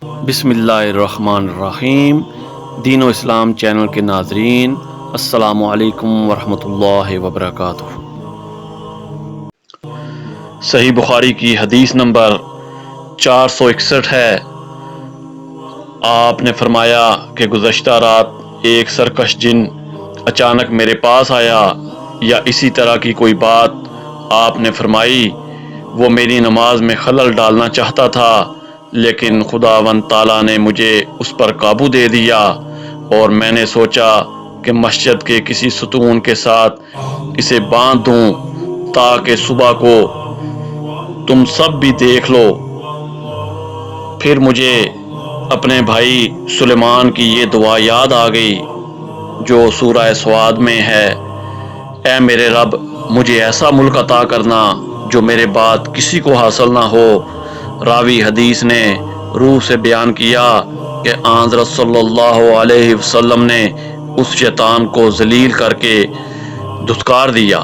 بسم اللہ الرحمن الرحیم۔ دین و اسلام چینل کے ناظرین، السلام علیکم ورحمۃ اللہ وبرکاتہ۔ صحیح بخاری کی حدیث نمبر 461 ہے۔ آپ نے فرمایا کہ گزشتہ رات ایک سرکش جن اچانک میرے پاس آیا، یا اسی طرح کی کوئی بات آپ نے فرمائی۔ وہ میری نماز میں خلل ڈالنا چاہتا تھا، لیکن خداوند تعالیٰ نے مجھے اس پر قابو دے دیا، اور میں نے سوچا کہ مسجد کے کسی ستون کے ساتھ اسے باندھ دوں تاکہ صبح کو تم سب بھی دیکھ لو۔ پھر مجھے اپنے بھائی سلیمان کی یہ دعا یاد آ گئی جو سورہ سواد میں ہے: اے میرے رب، مجھے ایسا ملک عطا کرنا جو میرے بعد کسی کو حاصل نہ ہو۔ راوی حدیث نے روح سے بیان کیا کہ حضرت صلی اللہ علیہ وسلم نے اس شیطان کو ذلیل کر کے دھتکار دیا۔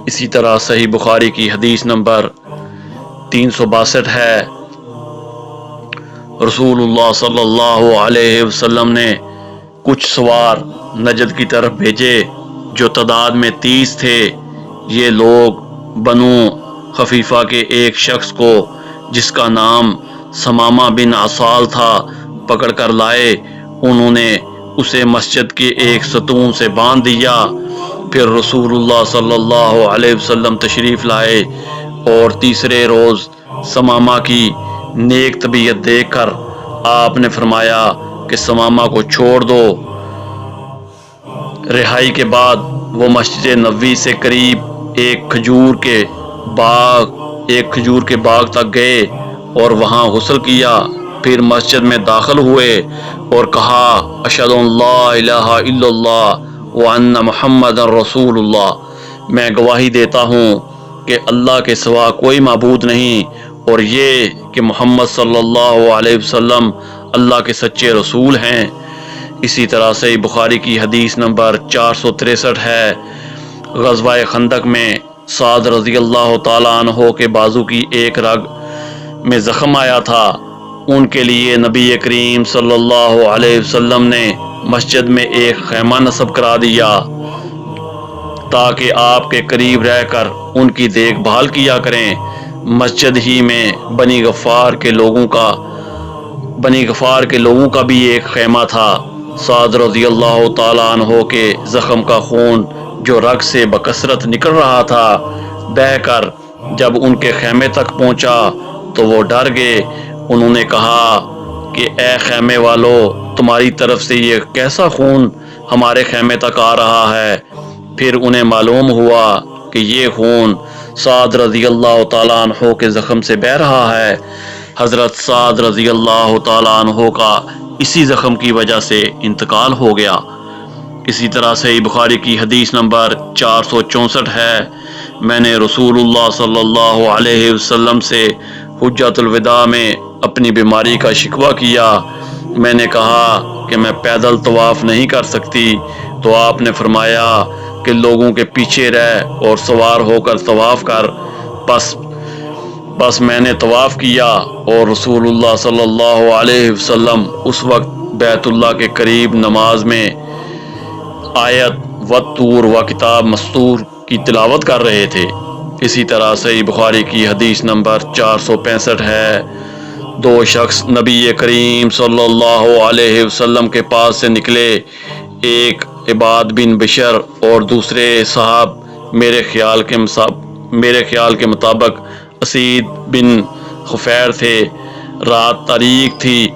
اسی طرح صحیح بخاری کی حدیث نمبر 362 ہے۔ رسول اللہ صلی اللہ علیہ وسلم نے کچھ سوار نجد کی طرف بھیجے جو تعداد میں 30 تھے۔ یہ لوگ بنو خفیفہ کے ایک شخص کو جس کا نام ثمامہ بن عسال تھا پکڑ کر لائے۔ انہوں نے اسے مسجد کے ایک ستون سے باندھ دیا۔ پھر رسول اللہ صلی اللہ علیہ وسلم تشریف لائے، اور تیسرے روز ثمامہ کی نیک طبیعت دیکھ کر آپ نے فرمایا کہ ثمامہ کو چھوڑ دو۔ رہائی کے بعد وہ مسجد نبوی سے قریب ایک کھجور کے باغ تک گئے اور وہاں غسل کیا۔ پھر مسجد میں داخل ہوئے اور کہا: اشہد ان لا الہ الا اللہ وان محمد رسول اللہ۔ میں گواہی دیتا ہوں کہ اللہ کے سوا کوئی معبود نہیں، اور یہ کہ محمد صلی اللہ علیہ وسلم اللہ کے سچے رسول ہیں۔ اسی طرح صحیح بخاری کی حدیث نمبر 463 ہے۔ غزوہ خندق میں سعد رضی اللہ تعالیٰ عنہ کے بازو کی ایک رگ میں زخم آیا تھا۔ ان کے لیے نبی کریم صلی اللہ علیہ وسلم نے مسجد میں ایک خیمہ نصب کرا دیا تاکہ آپ کے قریب رہ کر ان کی دیکھ بھال کیا کریں۔ مسجد ہی میں بنی غفار کے لوگوں کا بھی ایک خیمہ تھا۔ سعد رضی اللہ تعالیٰ عنہ کے زخم کا خون جو رگ سے بکثرت نکل رہا تھا بہہ کر جب ان کے خیمے تک پہنچا تو وہ ڈر گئے۔ انہوں نے کہا کہ اے خیمے والو، تمہاری طرف سے یہ کیسا خون ہمارے خیمے تک آ رہا ہے؟ پھر انہیں معلوم ہوا کہ یہ خون سعد رضی اللہ تعالیٰ عنہ کے زخم سے بہہ رہا ہے۔ حضرت سعد رضی اللہ تعالیٰ عنہ کا اسی زخم کی وجہ سے انتقال ہو گیا۔ اسی طرح صحیح بخاری کی حدیث نمبر 464 ہے۔ میں نے رسول اللہ صلی اللہ علیہ وسلم سے حجۃ الوداع میں اپنی بیماری کا شکوہ کیا۔ میں نے کہا کہ میں پیدل طواف نہیں کر سکتی، تو آپ نے فرمایا کہ لوگوں کے پیچھے رہ اور سوار ہو کر طواف کر۔ بس میں نے طواف کیا، اور رسول اللہ صلی اللہ علیہ وسلم اس وقت بیت اللہ کے قریب نماز میں آیت والطور و کتاب مستور کی تلاوت کر رہے تھے۔ اسی طرح صحیح بخاری کی حدیث نمبر 465 ہے۔ دو شخص نبی کریم صلی اللہ علیہ وسلم کے پاس سے نکلے، ایک عباد بن بشر اور دوسرے صاحب میرے خیال کے مطابق اسید بن خفیر تھے۔ رات تاریک تھی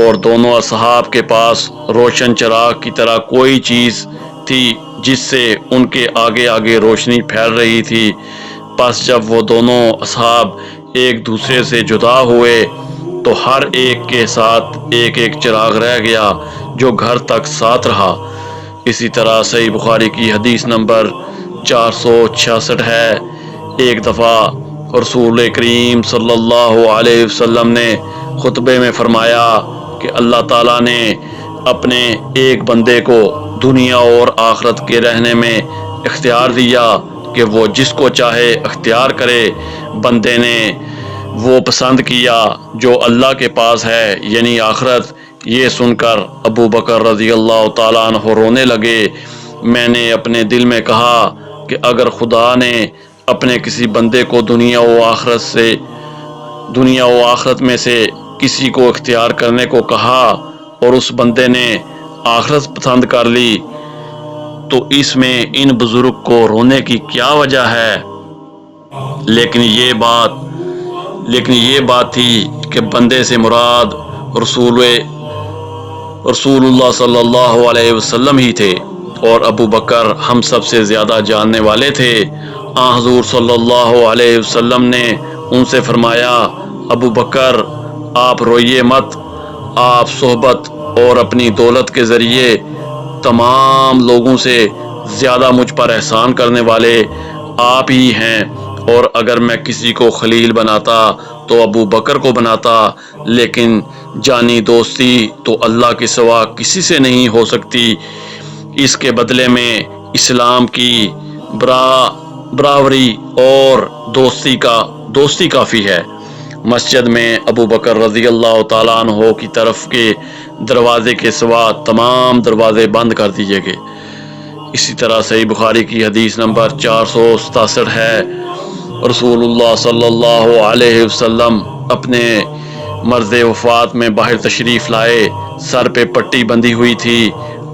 اور دونوں اصحاب کے پاس روشن چراغ کی طرح کوئی چیز تھی جس سے ان کے آگے آگے روشنی پھیل رہی تھی۔ پس جب وہ دونوں اصحاب ایک دوسرے سے جدا ہوئے تو ہر ایک کے ساتھ ایک ایک چراغ رہ گیا جو گھر تک ساتھ رہا۔ اسی طرح صحیح بخاری کی حدیث نمبر 466 ہے۔ ایک دفعہ رسول کریم صلی اللہ علیہ وسلم نے خطبے میں فرمایا کہ اللہ تعالیٰ نے اپنے ایک بندے کو دنیا اور آخرت کے رہنے میں اختیار دیا کہ وہ جس کو چاہے اختیار کرے۔ بندے نے وہ پسند کیا جو اللہ کے پاس ہے یعنی آخرت۔ یہ سن کر ابو بکر رضی اللہ تعالیٰ عنہ رونے لگے۔ میں نے اپنے دل میں کہا کہ اگر خدا نے اپنے کسی بندے کو دنیا و آخرت میں سے کسی کو اختیار کرنے کو کہا اور اس بندے نے آخرت پسند کر لی تو اس میں ان بزرگ کو رونے کی کیا وجہ ہے؟ لیکن یہ بات تھی کہ بندے سے مراد رسول اللہ صلی اللہ علیہ وسلم ہی تھے، اور ابو بکر ہم سب سے زیادہ جاننے والے تھے۔ حضور صلی اللہ علیہ وسلم نے ان سے فرمایا، ابو بکر آپ روئیے مت، آپ صحبت اور اپنی دولت کے ذریعے تمام لوگوں سے زیادہ مجھ پر احسان کرنے والے آپ ہی ہیں، اور اگر میں کسی کو خلیل بناتا تو ابو بکر کو بناتا، لیکن جانی دوستی تو اللہ کے سوا کسی سے نہیں ہو سکتی، اس کے بدلے میں اسلام کی برابری اور دوستی کافی ہے۔ مسجد میں ابو بکر رضی اللہ تعالیٰ عنہ کی طرف کے دروازے کے سوا تمام دروازے بند کر دیے گئے۔ اسی طرح صحیح بخاری کی حدیث نمبر 467 ہے، رسول اللہ صلی اللہ علیہ وسلم اپنے مرض وفات میں باہر تشریف لائے، سر پہ پٹی بندھی ہوئی تھی۔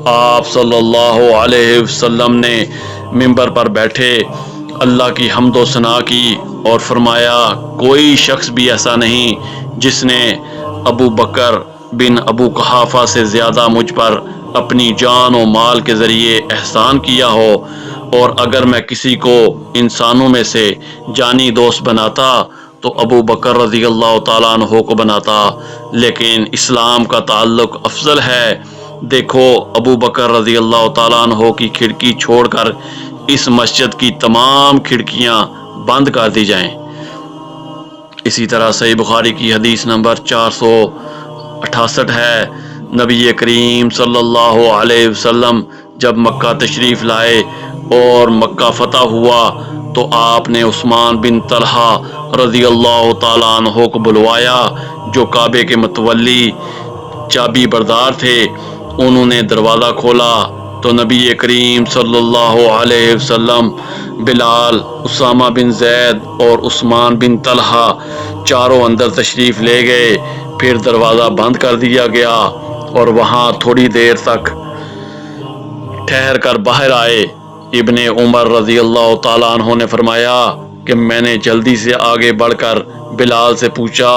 آپ صلی اللہ علیہ وسلم نے منبر پر بیٹھے اللہ کی حمد و ثنا کی اور فرمایا، کوئی شخص بھی ایسا نہیں جس نے ابو بکر بن ابو قحافہ سے زیادہ مجھ پر اپنی جان و مال کے ذریعے احسان کیا ہو، اور اگر میں کسی کو انسانوں میں سے جانی دوست بناتا تو ابو بکر رضی اللہ تعالیٰ عنہ کو بناتا، لیکن اسلام کا تعلق افضل ہے۔ دیکھو ابو بکر رضی اللہ تعالیٰ عنہ کی کھڑکی چھوڑ کر اس مسجد کی تمام کھڑکیاں بند کر دی جائیں۔ اسی طرح صحیح بخاری کی حدیث نمبر 468 ہے، نبی کریم صلی اللہ علیہ وسلم جب مکہ تشریف لائے اور مکہ فتح ہوا تو آپ نے عثمان بن طلحہ رضی اللہ تعالیٰ عنہ کو بلوایا جو کعبے کے متولی چابی بردار تھے۔ انہوں نے دروازہ کھولا تو نبی کریم صلی اللہ علیہ وسلم، بلال، اسامہ بن زید اور عثمان بن طلحہ چاروں اندر تشریف لے گئے۔ پھر دروازہ بند کر دیا گیا اور وہاں تھوڑی دیر تک ٹھہر کر باہر آئے۔ ابن عمر رضی اللہ تعالیٰ عنہ نے فرمایا کہ میں نے جلدی سے آگے بڑھ کر بلال سے پوچھا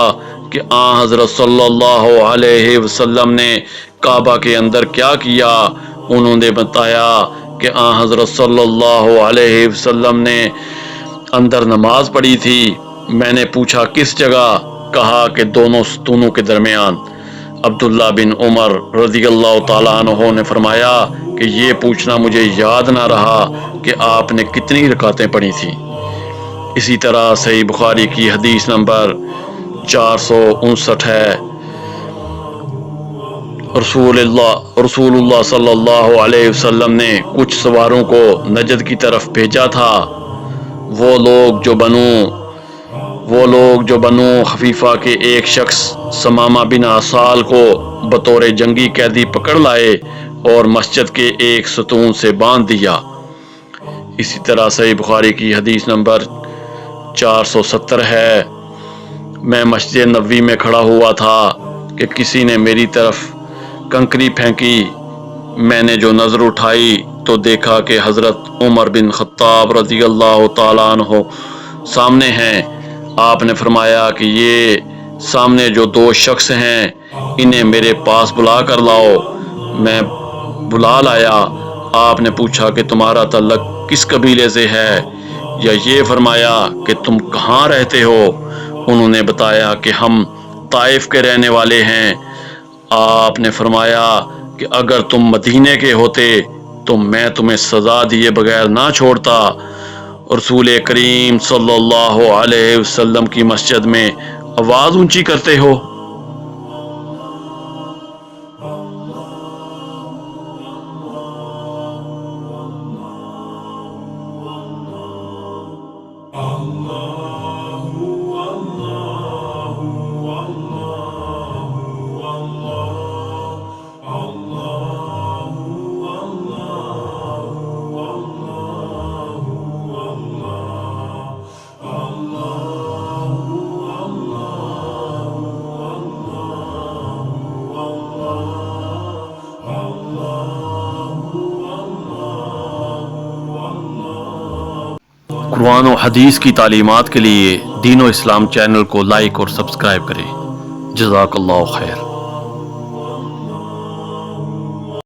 کہ حضرت صلی اللہ علیہ وسلم نے کعبہ کے اندر کیا کیا؟ انہوں نے بتایا کہ حضرت صلی اللہ علیہ وسلم نے اندر نماز پڑھی تھی۔ میں نے پوچھا کس جگہ؟ کہا کہ دونوں ستونوں کے درمیان۔ عبداللہ بن عمر رضی اللہ تعالیٰ عنہ نے فرمایا کہ یہ پوچھنا مجھے یاد نہ رہا کہ آپ نے کتنی رکعتیں پڑھی تھیں۔ اسی طرح صحیح بخاری کی حدیث نمبر 459 ہے، رسول اللہ صلی اللہ علیہ وسلم نے کچھ سواروں کو نجد کی طرف بھیجا تھا۔ وہ لوگ جو بنو خفیفہ کے ایک شخص سمامہ بن عسال کو بطور جنگی قیدی پکڑ لائے اور مسجد کے ایک ستون سے باندھ دیا۔ اسی طرح صحیح بخاری کی حدیث نمبر 470 ہے، میں مسجد نبوی میں کھڑا ہوا تھا کہ کسی نے میری طرف کنکری پھینکی۔ میں نے جو نظر اٹھائی تو دیکھا کہ حضرت عمر بن خطاب رضی اللہ تعالیٰ عنہ سامنے ہیں۔ آپ نے فرمایا کہ یہ سامنے جو دو شخص ہیں انہیں میرے پاس بلا کر لاؤ۔ میں بلا لایا۔ آپ نے پوچھا کہ تمہارا تعلق کس قبیلے سے ہے، یا یہ فرمایا کہ تم کہاں رہتے ہو؟ انہوں نے بتایا کہ ہم طائف کے رہنے والے ہیں۔ آپ نے فرمایا کہ اگر تم مدینے کے ہوتے تو میں تمہیں سزا دیے بغیر نہ چھوڑتا۔ رسول کریم صلی اللہ علیہ وسلم کی مسجد میں آواز اونچی کرتے ہو۔ قرآن و حدیث کی تعلیمات کے لیے دین و اسلام چینل کو لائک اور سبسکرائب کریں۔ جزاک اللہ خیر۔